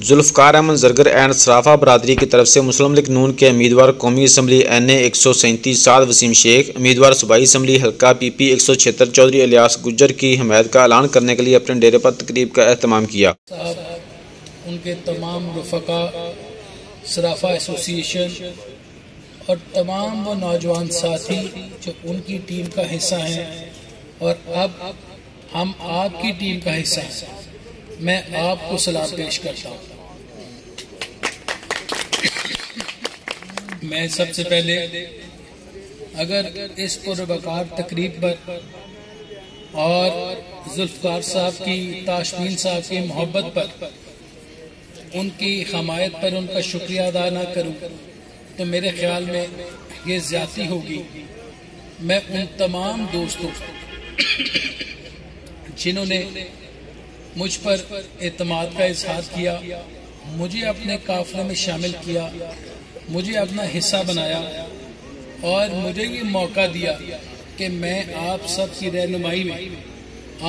Zulfiqar Ahmad Zargar and सराफा बरादरी की तरफ से मुस्लिम लीग नून के उम्मीदवार कौमी असम्बली NA 137 साद वसीम शेख, उम्मीदवार सूबाई असम्बली हल्का PP 176 चौधरी इलियास गुज्जर की हमायत का ऐलान करने के लिए अपने डेरे पर तकरीब का एहतमाम किया। उनके तमाम रफ़का, सराफा एसोसिएशन और तमाम वो नौजवान साथी जो उनकी टीम का हिस्सा हैं और अब हम आपकी टीम का हिस्सा हैं, मैं आपको सलाम पेश करता हूँ। मैं सबसे पहले अगर इस पुरवकार तकरीब पर और जुल्फ़कार साहब की, ताशमील साहब की मोहब्बत पर, उनकी हमायत पर उनका शुक्रिया अदा ना करूं तो मेरे ख्याल में ये ज्यादती होगी। मैं उन तमाम दोस्तों जिन्होंने मुझ पर एतमाद का इजहार किया, मुझे अपने काफिले में शामिल किया, मुझे अपना हिस्सा बनाया और मुझे ये मौका दिया कि मैं आप सब की रहनुमाई में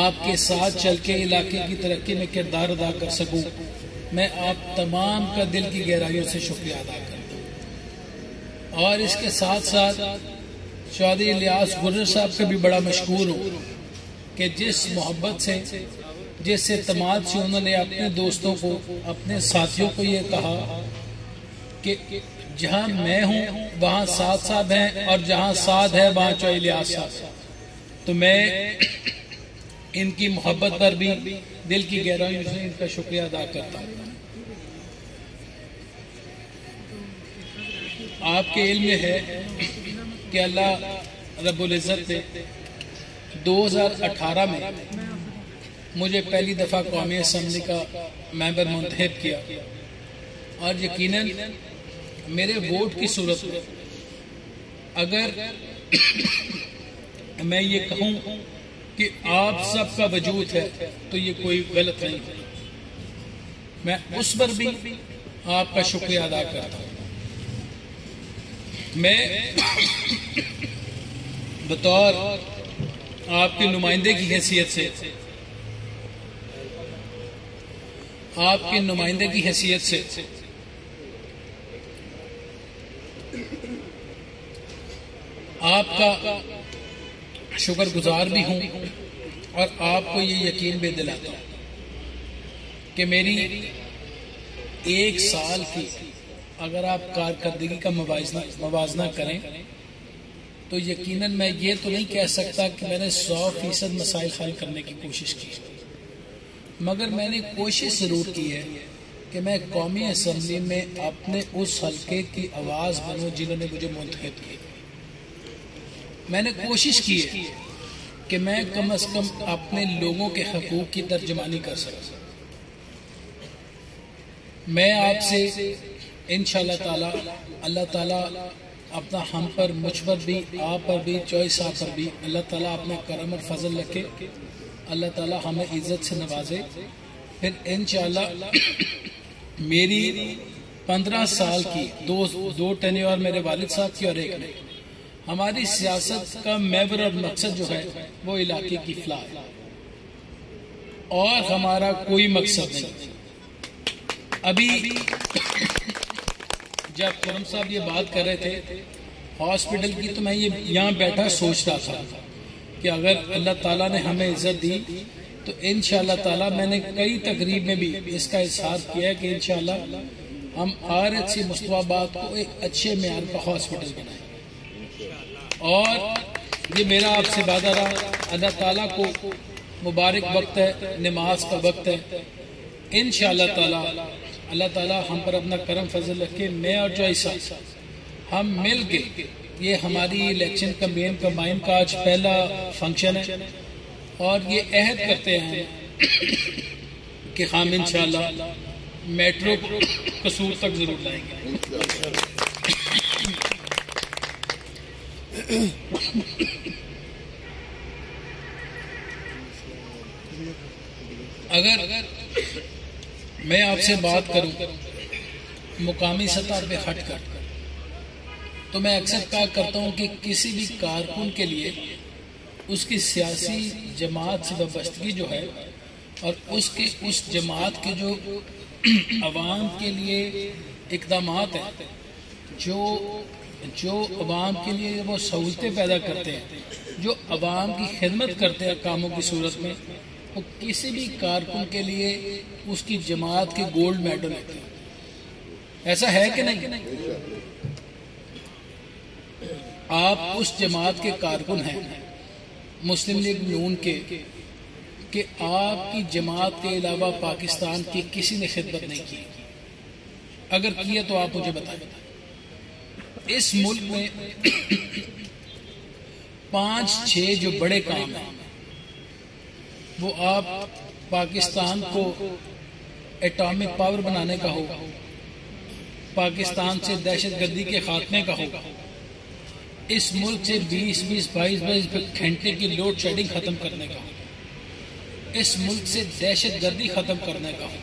आपके साथ चल के इलाके की तरक्की में किरदार अदा कर सकूं, मैं आप तमाम का दिल की गहराइयों से शुक्रिया अदा करता हूँ। और इसके साथ साथ चौधरी इलियास गुज्जर साहब से भी बड़ा मशकूर हूँ कि जिस मोहब्बत से, जिस एतमाद से उन्होंने अपने दोस्तों को, अपने साथियों को ये कहा कि जहाँ मैं हूँ वहाँ साद साहब हैं और जहाँ साद है वहाँ चौधरी इलियास साहब। तो मैं इनकी मोहब्बत पर भी दिल की गहराइयों से इनका शुक्रिया अदा करता हूँ। आपके इल्म में है कि अल्लाह रब्बुल इज़्ज़त ने 2018 में मुझे पहली दफ़ा कौमी असम्बली का मेंबर मुंतखब किया और यकीनन मेरे वोट की सूरत में अगर मैं ये कहूँ कि आप सबका वजूद है तो ये कोई गलत नहीं है। मैं उस पर भी आपका शुक्रिया अदा करता हूँ। मैं बतौर आपके नुमाइंदे की हैसियत से, आपके नुमाइंदे की हैसियत से आपका शुक्रगुजार भी हूं और आपको ये यकीन भी दिलाता हूं कि मेरी एक साल की अगर आप कारकर्दगी का मवाजना करें तो यकीनन मैं ये तो नहीं कह सकता कि मैंने 100% मसाइल हल करने की कोशिश की, मगर मैंने कोशिश जरूर की है कि मैं कौमी असम्बली में अपने उस हल्के की आवाज बनूं जिन्होंने मुझे मुंतखब किया। मैंने कोशिश की है कि मैं कम से कम अपने लोगों के हकूक की तर्जमानी कर सकूं। मैं आपसे इंशाअल्लाह ताला, अल्लाह ताला अपना हम पर, मुझ पर भी, आप पर भी, चौधरी साहब पर भी अल्लाह ताला अपना करम और फजल रखे, अल्लाह ताला हमें इज्जत से नवाजे। फिर इंशाअल्लाह मेरी 15 साल की दो टेन्योर मेरे वालिद साहब की और एक नहीं, हमारी सियासत का महवर और मकसद जो है वो इलाके की फलाह है और हमारा कोई मकसद नहीं। अभी जब खुरम साहब ये बात कर रहे थे हॉस्पिटल की, तो मैं ये यहाँ बैठा सोच रहा था कि अगर अल्लाह ताला ने हमें इज्जत दी तो इंशाअल्लाह ताला, मैंने कई तकरीब में भी इसका इजहार किया है कि इंशाअल्लाह हम RHC मुस्तफाबाद को एक अच्छे मेयार का हॉस्पिटल बनाएं। और ये मेरा आपसे वादा रहा, अल्लाह ताला को मुबारक वक्त है, नमाज का वक्त है, इंशाअल्लाह ताला अल्लाह ताला हम पर अपना करम फजल रखे। मैं और चौधरी साहब हम मिल के, ये हमारी इलेक्शन कैंपेन कंबाइन का आज पहला फंक्शन है और ये अहद करते हैं कि हम इंशाअल्लाह मेट्रो कसूर तक जरूर लाएंगे। अगर मैं आपसे बात करूं मुकामी सतह पे हटकर, तो मैं अक्सर कहा करता हूं कि किसी भी कारकुन के लिए उसकी सियासी जमात से वाबस्तगी जो है और उसकी उस जमात के जो अवाम के लिए इक़दामात है जो अवाम के लिए वो सहूलतें पैदा करते हैं, जो अवाम की खिदमत करते हैं कामों की सूरत में, वो किसी भी कारकुन के लिए उसकी जमात के गोल्ड मेडल होते हैं। ऐसा है कि नहीं? आप उस जमात के कारकुन हैं मुस्लिम लीग नून के कि आपकी जमात के अलावा पाकिस्तान की किसी ने खिदमत नहीं की। अगर किए तो आप मुझे बताएं। इस मुल्क में 5-6 जो बड़े काम हैं वो आप पाकिस्तान को एटॉमिक पावर बनाने का हो, पाकिस्तान से दहशतगर्दी के खात्मे का हो, इस मुल्क से 20-22 घंटे की लोड शेडिंग खत्म करने का हो, इस मुल्क से दहशतगर्दी खत्म करने का हो,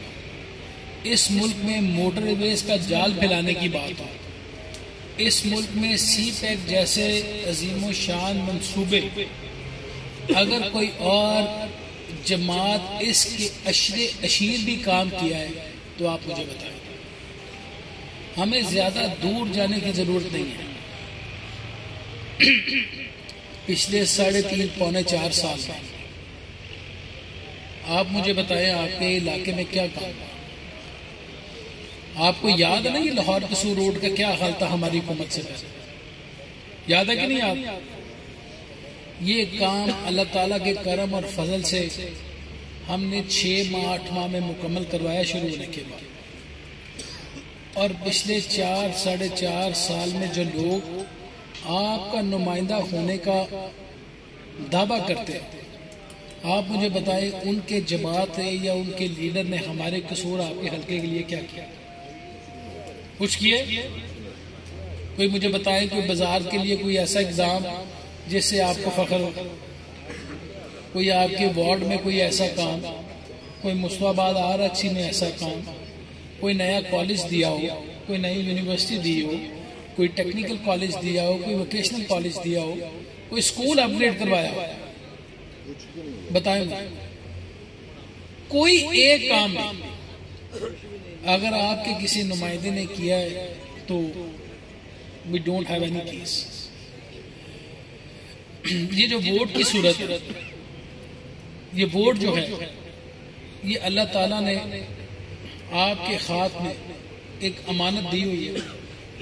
इस मुल्क में मोटरवेज का जाल फैलाने की बात हो, इस मुल्क में सी पैक जैसे अजीमो शान मंसूबे, अगर कोई और जमात इसके अशीर भी काम किया है तो आप मुझे बताएं। हमें ज्यादा दूर जाने की जरूरत नहीं है। पिछले 3.5-4 साल में आप मुझे बताएं आपके इलाके में क्या काम है। आपको याद है ना ये लाहौर कसूर रोड का क्या हाल था हमारी हुकूमत से पहले? याद है कि नहीं? आप ये काम अल्लाह ताला के करम और फजल से हमने 6-8 माह में मुकम्मल करवाया शुरू होने के बाद। और पिछले 4-4.5 साल में जो लोग आपका नुमाइंदा होने का दावा करते हैं, आप मुझे बताएं उनके जमात है या उनके लीडर ने हमारे कसूर आपके हल्के के लिए क्या किया? कुछ किए? कोई मुझे बताए कोई बाजार के लिए कोई ऐसा एग्जाम जिससे आपको फख्र हो, कोई आपके वार्ड में कोई ऐसा काम, कोई मुस्तफाबाद आरक्षी में ऐसा काम, कोई नया कॉलेज दिया हो, कोई नई यूनिवर्सिटी दी हो, कोई टेक्निकल कॉलेज दिया हो, कोई वोकेशनल कॉलेज दिया हो, कोई स्कूल अपग्रेड करवाया हो, बताएं मुझे। कोई एक काम नहीं। अगर आपके किसी नुमाइंदे ने किया है तो we don't have any case. ये जो वोट की सूरत, ये वोट जो है ये अल्लाह ताला ने आपके हाथ में एक अमानत दी हुई है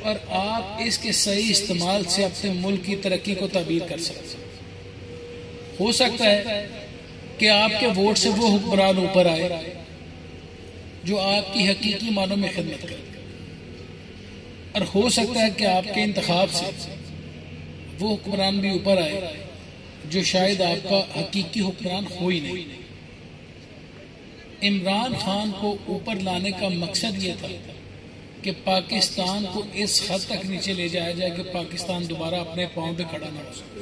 और आप इसके सही इस्तेमाल से अपने मुल्क की तरक्की को ताबीर कर सकते हैं। हो सकता है कि आपके वोट से वो हुक्मरान ऊपर आए जो आपकी हकीकी मानों में खिदमत करे, और हो सकता है कि आपके इंतखाब से वो हुक्मरान भी ऊपर आए जो शायद आपका हकीकी हुक्मरान हो ही नहीं। इमरान खान को ऊपर लाने का मकसद ये था कि पाकिस्तान को इस हद तक नीचे ले जाया जाए कि पाकिस्तान दोबारा अपने पांव पे खड़ा ना हो सके।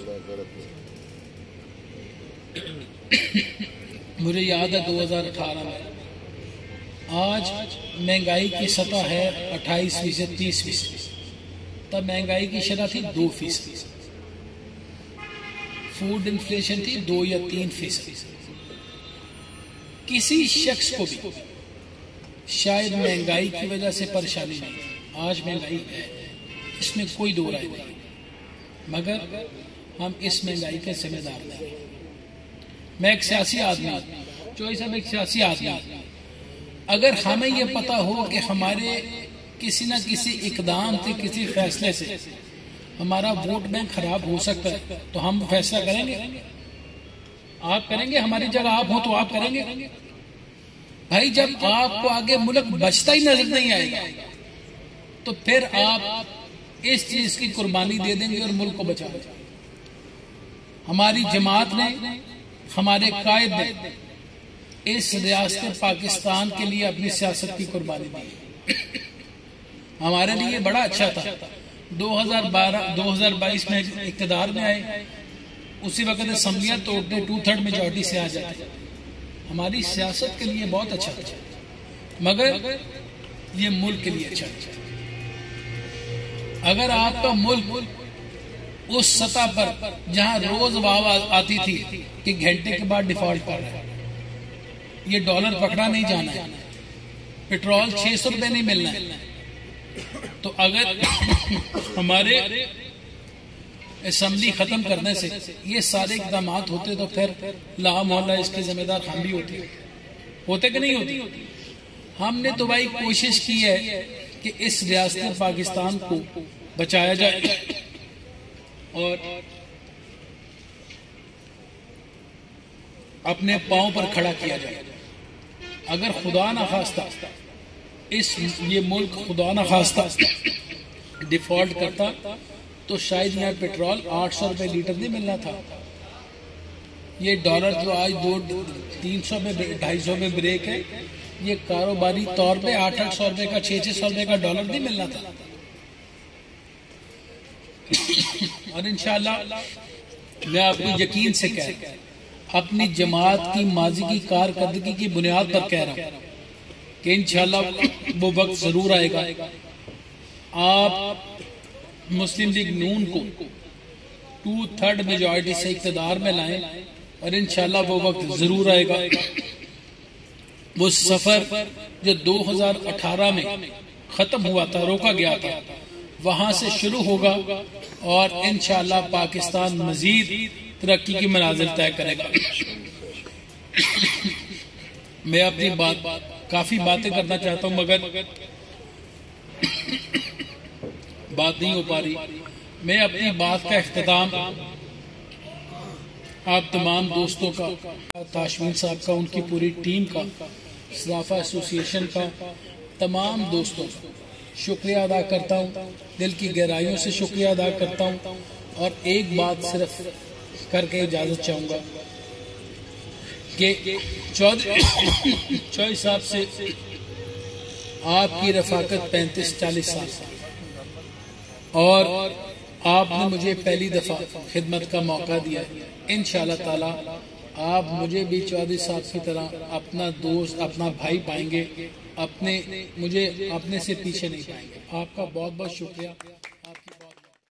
मुझे याद है 2018 में आज महंगाई की सतह है 28%, 30%। तब महंगाई की शरह थी 2%, फूड इन्फ्लेशन थी 2 या 3%। किसी शख्स को भी शायद महंगाई की वजह से परेशानी नहीं थी। आज महंगाई है, इसमें कोई दो राय नहीं, मगर हम इस महंगाई के जिम्मेदार नहीं। मैं एक सियासी आदमी, चौधरी साहब एक सियासी आदमी, अगर हमें यह पता हो कि हमारे किसी न किसी इकदाम से, किसी फैसले से हमारा वोट बैंक खराब हो सकता है तो हम फैसला करेंगे। आप करेंगे? हमारी जगह आप हो तो आप करेंगे? भाई जब आपको आगे मुल्क बचता ही नजर नहीं आएगा तो फिर आप इस चीज की कुर्बानी दे देंगे और मुल्क को बचाएंगे। हमारी जमात ने, हमारे कायद ने इस रियासत पाकिस्तान के लिए अपनी सियासत की कुर्बानी दी। हमारे लिए बड़ा अच्छा था 2022 में इक़्तिदार में आए, उसी वक्त असम्बलियां तोड़ते 2/3 मेजॉरिटी से आ जाते। हमारी सियासत के लिए बहुत अच्छा था, मगर ये मुल्क के लिए अच्छा था। अगर आपका मुल्क उस सतह पर जहां रोज वाव आती थी कि घंटे के बाद डिफॉल्ट कर रहा है, ये डॉलर पकड़ा नहीं जाना है, पेट्रोल 600 रुपए नहीं मिलना है। तो अगर हमारे असेंबली खत्म करने से ये सारे इकदाम होते तो फिर ला मोहल्ला इसके जिम्मेदार हम भी होते कि नहीं होती। हमने तो भाई कोशिश की है कि इस रियासत पाकिस्तान को बचाया जाए और अपने पांव पर खड़ा किया जाए। अगर खुदा ना खास्ता ये मुल्क खुदा ना खास्ता डिफॉल्ट करता तो शायद यहाँ पेट्रोल 800 रुपए लीटर नहीं मिलना था। ये डॉलर जो आज 300 में 250 में ब्रेक है, ये कारोबारी तौर पे 800 रुपए का 600 रुपए का डॉलर नहीं मिलना था। और इंशाल्लाह मैं आपको यकीन से कह अपनी जमात की माजी की कारकर्दगी की बुनियाद पर कह रहा हूं कि इंशाल्लाह वो वक्त जरूर आएगा आप मुस्लिम लीग नून को 2/3 मेजॉरिटी से इक़्तिदार में लाएं और इंशाल्लाह वो वक्त जरूर आएगा। वो सफर जो 2018 में खत्म हुआ था, रोका गया था, वहां से शुरू होगा और इंशाल्लाह पाकिस्तान मजीद तरक्की की मनाजिल तय करेगा। मैं अपनी काफी बातें करना चाहता हूं मगर बात नहीं हो पा रही। मैं अपनी बात का इख्तिताम आप तमाम दोस्तों का, ताशमीन साहब का, उनकी पूरी टीम का, सराफा एसोसिएशन का, तमाम दोस्तों का शुक्रिया अदा करता हूं, दिल की गहराइयों से शुक्रिया अदा करता हूं। और एक बात सिर्फ करके इजाजत चाहूंगा कि चौधरी साहब से आपकी रफाकत 35-40 साल और आपने मुझे पहली दफा खिदमत का मौका दिया है। इंशाअल्लाह ताला आप मुझे भी चौधरी साहब की तरह अपना दोस्त, अपना भाई पाएंगे, मुझे अपने से पीछे नहीं पाएंगे। आपका बहुत बहुत शुक्रिया।